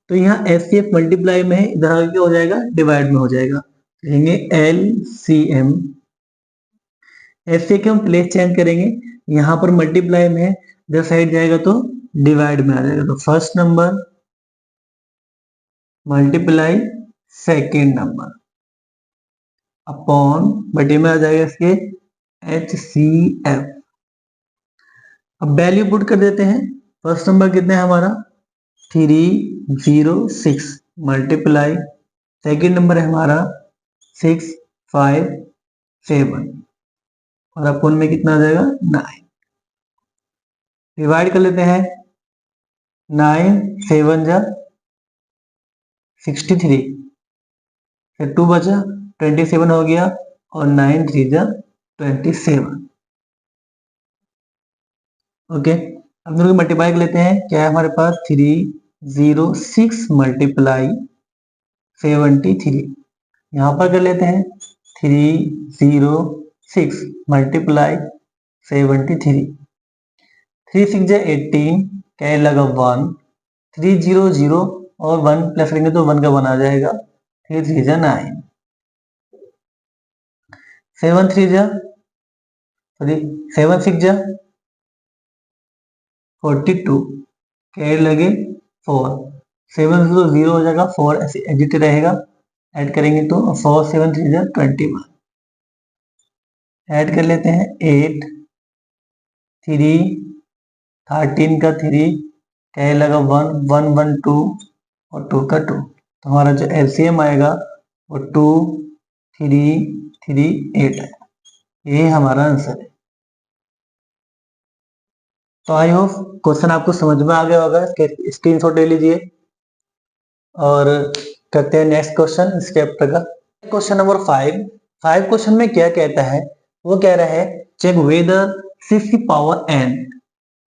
तो यहाँ एचसीएफ मल्टीप्लाई में है, इधर आगे क्या हो जाएगा डिवाइड में हो जाएगा, कहेंगे एलसीएम। एचसीएफ के हम प्लेस चेंज करेंगे, यहाँ पर मल्टीप्लाई में है, इधर साइड जाएगा तो डिवाइड में आ जाएगा। तो first number multiply second number upon बटे में आ जाएगा इसके HCF। अब वैल्यू पुट कर देते हैं। फर्स्ट नंबर कितना है हमारा 306 मल्टीप्लाई सेकेंड नंबर है हमारा 657 और अपॉन में कितना आ जाएगा 9। डिवाइड कर लेते हैं, 9 7 जा 63, फिर 2 बचा 27 हो गया और 9 3 जा 27। ओके, अब दोनों को मल्टीप्लाई कर लेते हैं। क्या है हमारे पास 306 मल्टीप्लाई 73, यहाँ पर कर लेते हैं 306 मल्टीप्लाई 73, 3 6 जा 18, क्या लगा 1, 300 और 1 प्लस करेंगे तो 1 का 1 आ जाएगा, 3 3 जा 9, 7 3 जा सॉरी 7 6 जा 42, कैरी लगे 4, 7 0 हो जाएगा, 4 ऐसे एडिट रहेगा, ऐड करेंगे तो 4 7 3 जा 21, ऐड कर लेते हैं 8 3 13 का 3, कैरी लगा 1 1 1 2 और 2 का 2। तो हमारा जो एलसीएम आएगा वो 2 3 3 8 है। ये हमारा आंसर है। तो आई होप क्वेश्चन आपको समझ में आ गया होगा, स्क्रीनशॉट ले लीजिए और करते हैं नेक्स्ट क्वेश्चन इस चैप्टर का। क्वेश्चन नंबर 5 क्वेश्चन में क्या कहता है, वो कह रहा है चेक वेदर 6 की power n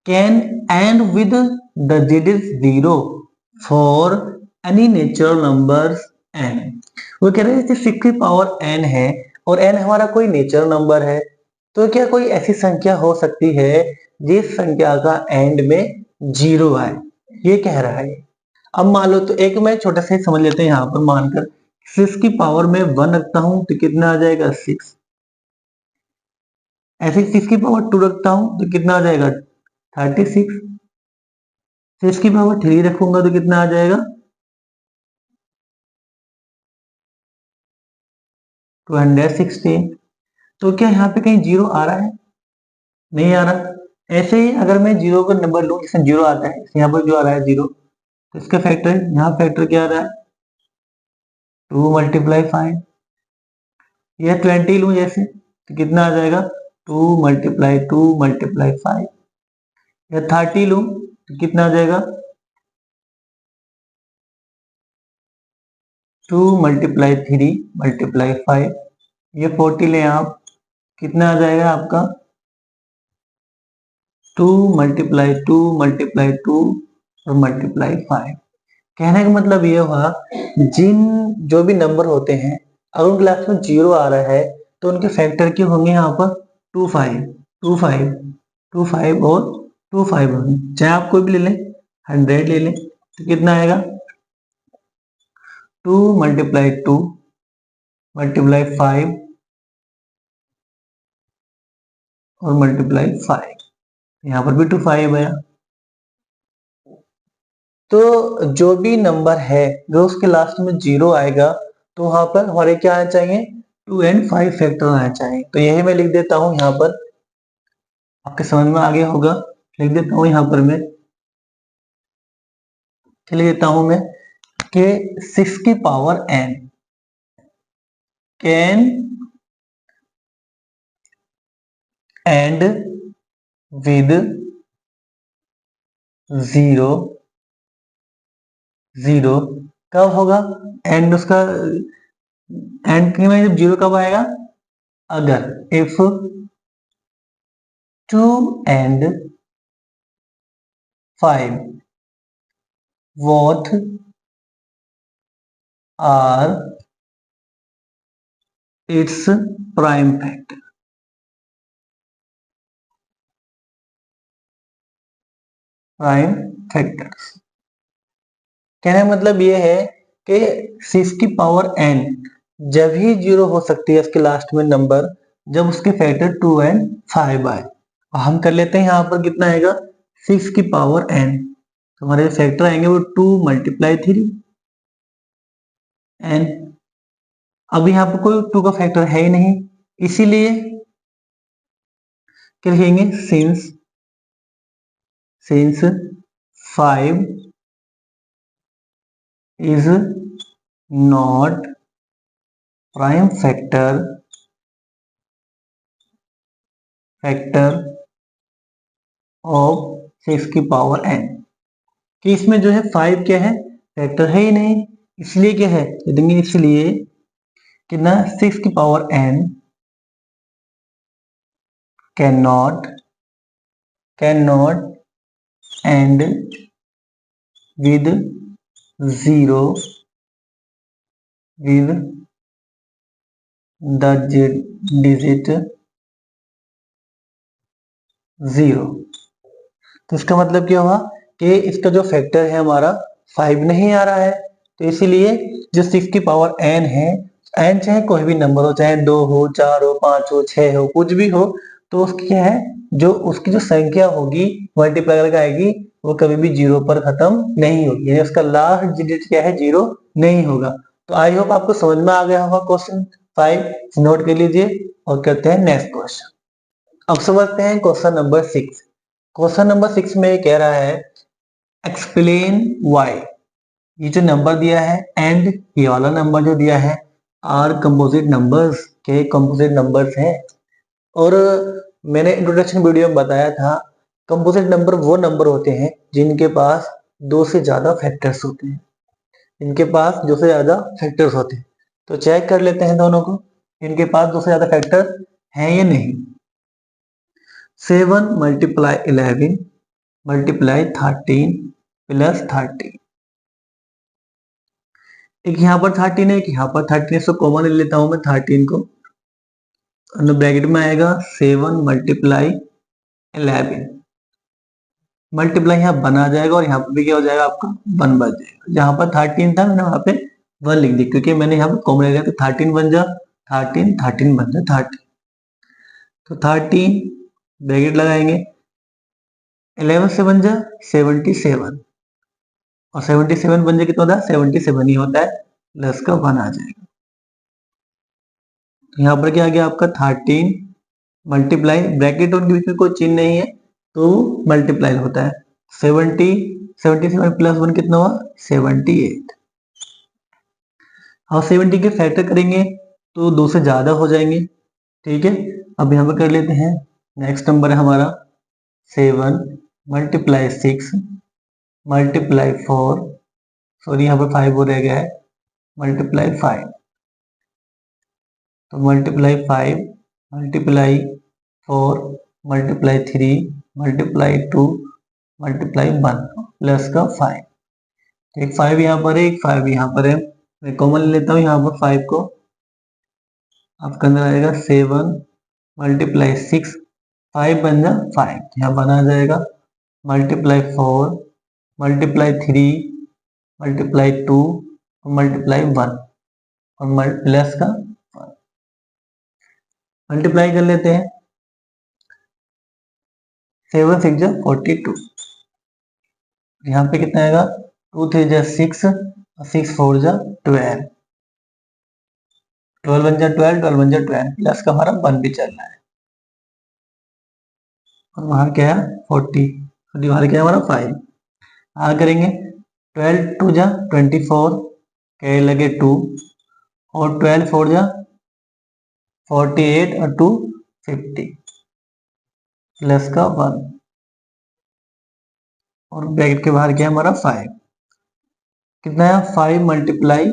can and with the digit 0 for any natural numbers n। वो कह रहे हैं 6 की पावर n है और n हमारा कोई नेचुरल नंबर है, तो क्या कोई ऐसी संख्या हो सकती है जिस संख्या का एंड में 0 आए, ये कह रहा है। अब मान लो, तो एक मैं छोटा सा ही समझ लेते हैं यहाँ पर, मानकर 6 की पावर में 1 रखता हूं तो कितना आ जाएगा 6। ऐसे 6 की पावर 2 रखता हूं तो कितना आ जाएगा 36। 6 की पावर 3 रखूंगा तो कितना आ जाएगा 216। तो क्या यहाँ पे कहीं 0 आ रहा है? नहीं आ रहा। ऐसे ही अगर मैं 0 का नंबर लूं, जैसे 0 आता है, यहाँ पर जो आ रहा है 0, तो इसका फैक्टर, यहाँ फैक्टर क्या आ रहा है 2 मल्टीप्लाई 5। यह 20 लूं जैसे तो कितना आ जाएगा 2 मल्टीप्लाई 2 मल्टीप्लाई 5। या 30 लूं तो कितना आ जाएगा 2 मल्टीप्लाई 3 मल्टीप्लाई 5। ये 40 लें आप, कितना आ जाएगा आपका 2 मल्टीप्लाई 2 मल्टीप्लाई 2 और मल्टीप्लाई 5। कहने का मतलब ये हुआ, जिन जो भी नंबर होते हैं अगर उनके लास्ट में 0 आ रहा है तो उनके फैक्टर क्यों होंगे यहाँ पर 2 5 2 5 2 5 और 2 5 होंगे। चाहे आप कोई भी ले लें, 100 ले लें तो कितना आएगा 2 मल्टीप्लाई 2 मल्टीप्लाई 5 और मल्टीप्लाई 5। यहाँ पर भी 2 5 आया। तो जो भी नंबर है जो उसके लास्ट में 0 आएगा तो वहां पर हमारे क्या आना चाहिए 2 एंड 5 फैक्टर आना चाहिए। तो यही मैं लिख देता हूं यहाँ पर, आपके समझ में आ गया होगा। लिख देता हूं यहाँ पर मैं, क्या लिख देता हूं मैं कि 6 की power n can and with 0 0 कब होगा एंड उसका एंड में जब 0 कब आएगा, अगर if 2 and 5 both are its prime factor। Prime factors कहने का मतलब ये है कि 6 की पावर n जब ही 0 हो सकती है इसके लास्ट में नंबर जब उसके फैक्टर 2 एंड 5 आए। हम कर लेते हैं यहाँ पर कितना आएगा 6 की पावर n, तो हमारे फैक्टर आएंगे वो 2 मल्टीप्लाई 3 n। अब यहाँ पर कोई 2 का फैक्टर है ही नहीं, इसीलिए क्या लिखेंगे since 5 is not prime factor of 6 की पावर n, कि इसमें जो है 5 क्या है फैक्टर है ही नहीं, इसलिए क्या है देंगे, इसलिए कि ना 6 की power n cannot end with 0 with the digit 0। तो इसका मतलब क्या हुआ कि इसका जो फैक्टर है हमारा 5 नहीं आ रहा है, तो इसीलिए जो 6 की पावर n है, n चाहे कोई भी नंबर हो, चाहे 2 हो 4 हो 5 हो 6 हो कुछ भी हो, तो उसकी क्या है जो उसकी जो संख्या होगी मल्टीप्लाई करके आएगी वो कभी भी 0 पर खत्म नहीं होगी, यानी उसका लास्ट डिजिट क्या है 0 नहीं होगा। तो आई होप आपको समझ में आ गया होगा क्वेश्चन 5, नोट कर लीजिए और करते हैं नेक्स्ट क्वेश्चन। अब समझते हैं क्वेश्चन नंबर 6। क्वेश्चन नंबर 6 में कह रहा है एक्सप्लेन वाई। ये जो नंबर दिया है एंड ये वाला नंबर जो दिया है आर कंपोजिट नंबर्स के कंपोजिट नंबर्स हैं। और मैंने इंट्रोडक्शन वीडियो में बताया था कंपोजिट नंबर वो नंबर होते हैं जिनके पास 2 से ज्यादा फैक्टर्स होते हैं, इनके पास 2 से ज्यादा फैक्टर्स होते हैं। तो चेक कर लेते हैं दोनों को, इनके पास 2 से ज्यादा फैक्टर हैं या नहीं। 7 मल्टीप्लाई 11 मल्टीप्लाई 13 प्लस 13। एक यहाँ पर 13 है, एक यहाँ पर 13 है, सो कॉमन ले लेता हूं मैं 13 को। ब्रैकेट में आएगा 7 मल्टीप्लाई 11। मल्टीप्लाई यहाँ बना जाएगा और यहाँ पर भी क्या हो जाएगा आपका 1 बच जाएगा। जहां पर 13 था मैंने वहां पे 1 लिख दिया, क्योंकि मैंने यहाँ पर कॉमन ले लिया, तो 13 बन जा 13, 13 बन जा 13। तो 13 ब्रैकेट लगाएंगे, 11 से बन जा 77, और 77 बन जाए कितना होता है 77 ही होता है, प्लस का 1 आ जाएगा। तो यहाँ पर क्या आ गया आपका 13 मल्टीप्लाई, ब्रैकेट उनके बीच में कोई चिन्ह नहीं है तो मल्टीप्लाई होता है। 77 प्लस 1 कितना हुआ 78। और 70 के फैक्टर करेंगे तो 2 से ज्यादा हो जाएंगे। ठीक है, अब यहाँ पर कर लेते हैं। नेक्स्ट नंबर है हमारा 7 मल्टीप्लाई 6 मल्टीप्लाई 4, सॉरी यहाँ पर 5 हो रह गया है, मल्टीप्लाई 5। तो multiply 5 multiply 4 multiply 3 multiply 2 multiply 1 plus का 5। एक 5 यहाँ पर है, एक 5 यहाँ पर है, मैं कॉमन ले लेता हूँ यहाँ पर 5 को। आपके अंदर आएगा 7 मल्टीप्लाई 6, 5 बन जा 5, यहाँ बना जाएगा मल्टीप्लाई 4 मल्टीप्लाई 3 मल्टीप्लाई 2 मल्टीप्लाई 1 और प्लस का मल्टीप्लाई कर लेते हैं। 7 6 जा 42, यहाँ पे कितना आएगा 2 3 जा 6 और 6 4 जा 12, 12 बन जा 12, 12 बन जा 12, प्लस का हमारा 1 भी चल रहा है, और वहां क्या है 40, और बाहर क्या है हमारा 5। आगे करेंगे 12 2 जा 24, कैरी लगे 2, और 12 4 जा 48 और 2 50, प्लस का 1, और ब्रैकेट के बाहर क्या है हमारा 5। कितना है 5 मल्टीप्लाई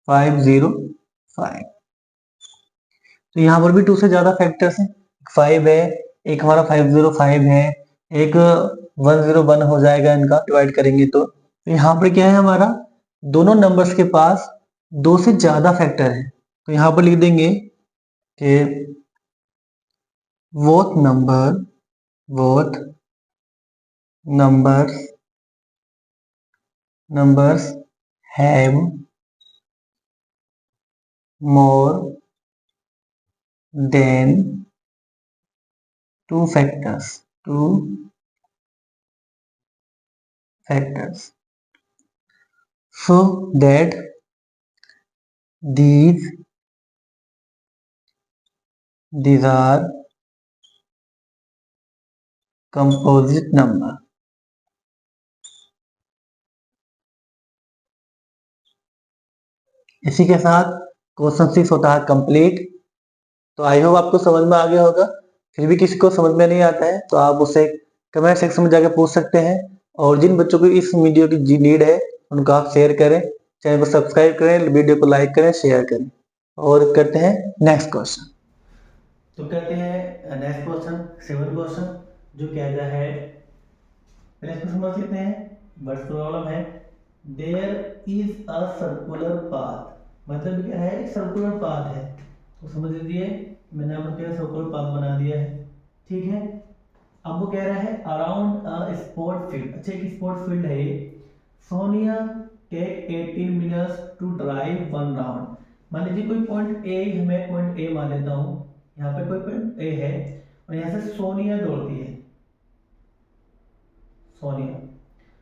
505। तो यहाँ पर भी 2 से ज्यादा फैक्टर्स हैं, 5 है, एक हमारा 505 है, एक 101 हो जाएगा, इनका डिवाइड करेंगे तो यहाँ पर क्या है हमारा दोनों नंबर्स के पास 2 से ज्यादा फैक्टर है। तो यहाँ पर लिख देंगे कि both numbers have more than 2 factors, so that these are composite number। इसी के साथ क्वेश्चन 6 होता है कंप्लीट। तो आई होप आपको समझ में आ गया होगा। फिर भी किसी को समझ में नहीं आता है तो आप उसे कमेंट सेक्शन में जाकर पूछ सकते हैं, और जिन बच्चों को इस वीडियो की नीड है उनको आप शेयर करें, चैनल को सब्सक्राइब करें, वीडियो को लाइक करें, शेयर करें। और करते हैं नेक्स्ट क्वेश्चन। तो कहते हैं नेक्स्ट क्वेश्चन 7 क्वेश्चन जो कहता है, पहले इसको समझ लेते हैं। बट प्रॉब्लम है there is a circular path, मतलब क्या है सर्कुलर पाथ है। तो समझ लीजिए मैंने यहाँ पर क्या सर्कुलर पाथ बना दिया है, ठीक है। अब वो कह रहा है अराउंड अ स्पोर्ट फील्ड, अच्छा एक स्पोर्ट फील्ड है ये। Sonia take 18 minutes to drive 1 round. मान लीजिए कोई पॉइंट ए, मैं पॉइंट ए मान लेता हूँ, यहाँ पे कोई पॉइंट ए है और यहाँ से सोनिया दौड़ती है, सोनिया।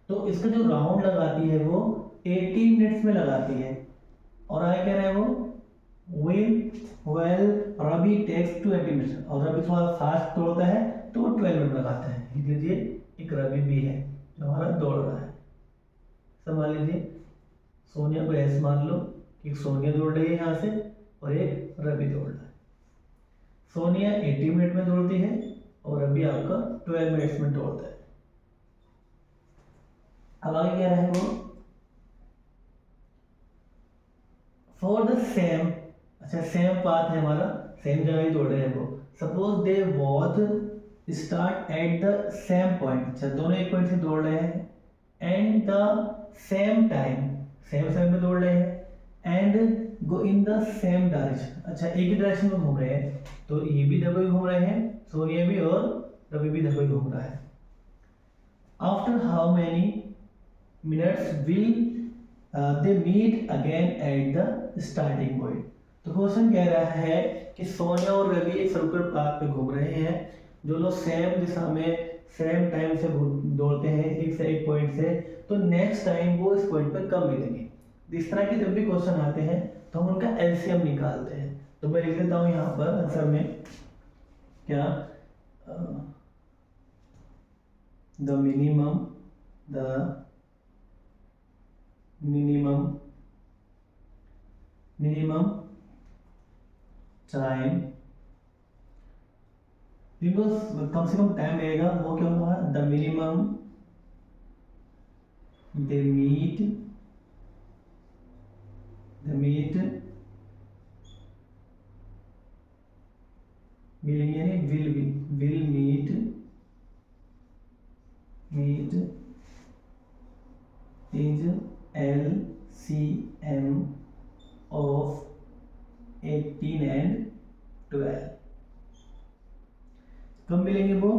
तो इसका जो राउंड लगाती है वो 18 मिनट्स में लगाती है, और आगे कह रहा है वो will well Ravi takes to 18 minutes, और रवि थोड़ा फास्ट दौड़ता है तो वो 12 मिनट लगाता है। लिख लीजिए एक रवि भी है जो हमारा दौड़ रहा है। सब मान लीजिए सोनिया को ऐसे मान लो कि सोनिया दौड़ रही है यहाँ से और एक रवि दौड़ रहा है। सोनिया 80 मिनट में दौड़ती है और रवि आपका 12 मिनट्स में दौड़ता है। अब आगे कह रहा है वो फॉर द सेम, अच्छा सेम पाथ है हमारा, सेम जगह ही दौड़ रहे हैं वो। Suppose they both start at the same point, अच्छा दोनों एक पॉइंट से दौड़ रहे हैं, and the same time, same time में दौड़ रहे हैं, and go in the same direction, अच्छा एक ही डायरेक्शन में घूम रहे हैं, तो ये भी डब्ल्यू घूम रहे हैं, सोनिया भी और रवि भी डब्ल्यू घूम रहा है। After how many minutes will they meet again at the starting point. तो क्वेश्चन कह रहा है कि सोनिया और रवि एक सर्कुलर पाथ पे घूम रहे हैं, जो लोग सेम दिशा में सेम टाइम से दौड़ते हैं एक से एक पॉइंट से, तो नेक्स्ट टाइम वो इस पॉइंट पर कब मिलेंगे। इस तरह के जब भी क्वेश्चन आते हैं तो हम उनका एलसीएम निकालते हैं। तो मैं लिख देता हूँ यहाँ पर आंसर में क्या, द मिनिमम टाइम, बिकॉज कम से कम टाइम लगेगा, वो क्या होगा, द मिनिमम दे मीट मिलेंगे यानी will meet is LCM of 18 and 12। कब मिलेंगे वो,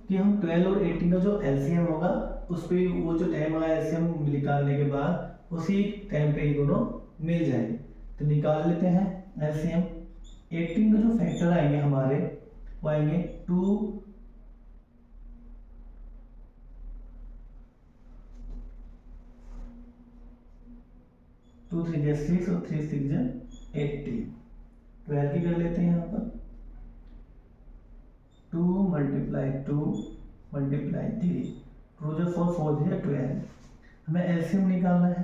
कि हम 12 और 18 का जो LCM होगा उस पे वो जो टाइम आया LCM निकालने के बाद उसी टाइम पे ये दोनों मिल जाएंगे। तो निकाल लेते हैं LCM। 18 का जो फैक्टर आएंगे हमारे वो आएंगे 2 3 जा 6 और 3 6 जा 18। 12 की कर लेते हैं यहाँ पर 2 मल्टीप्लाई 2 मल्टीप्लाई 3, 2 जा 4 4 जा 12। हमें एलसीएम निकालना है,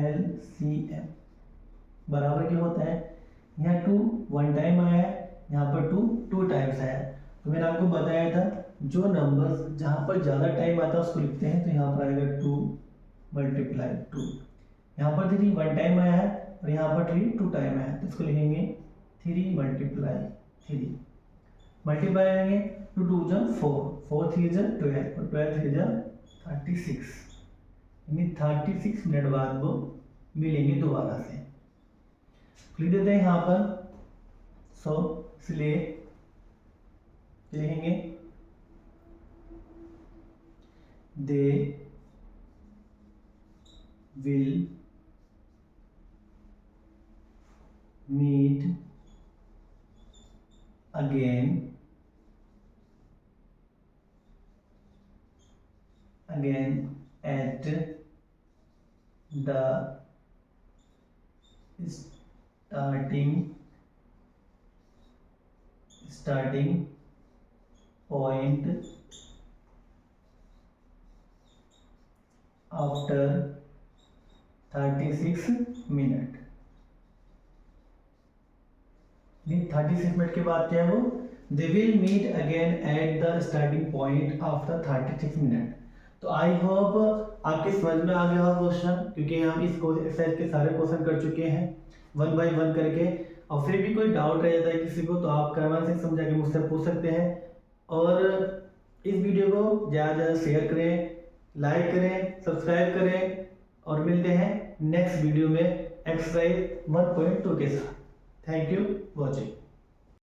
LCM बराबर क्या होता है, यहाँ 2 1 टाइम आया है, यहाँ पर 2 2 टाइम्स आया है। तो मैंने आपको बताया था जो नंबर्स जहाँ पर ज़्यादा टाइम आता है उसको लिखते हैं, तो यहाँ पर आएगा 2 मल्टीप्लाई 2, यहाँ पर 3 1 टाइम आया है और यहाँ पर 3 2 टाइम आया है, तो इसको लिखेंगे 3 मल्टीप्लाई 3 मल्टीप्लाई करेंगे 2 2 जा 4 4 3 जा 12 और 12 3 जा 36, यानी 36 मिनट बाद वो मिलेंगे दोबारा से। लिख देते हैं यहाँ पर 100, इसलिए लिखेंगे they will meet again at the starting point after 36 minute. 36 minute के बाद क्या है वो, they will meet again at the starting point after 36 minute. तो आई होप आपके समझ में आ गया होगा क्वेश्चन, क्योंकि हम इस एक्सरसाइज के सारे क्वेश्चन कर चुके हैं 1 बाय 1 करके। और फिर भी कोई डाउट रह जाता है किसी को तो आप करवा से समझा के मुझसे पूछ सकते हैं। और इस वीडियो को ज़्यादा से ज़्यादा शेयर करें, लाइक करें, सब्सक्राइब करें, और मिलते हैं नेक्स्ट वीडियो में एक्सरसाइज 1.2 के साथ। Thank you watching.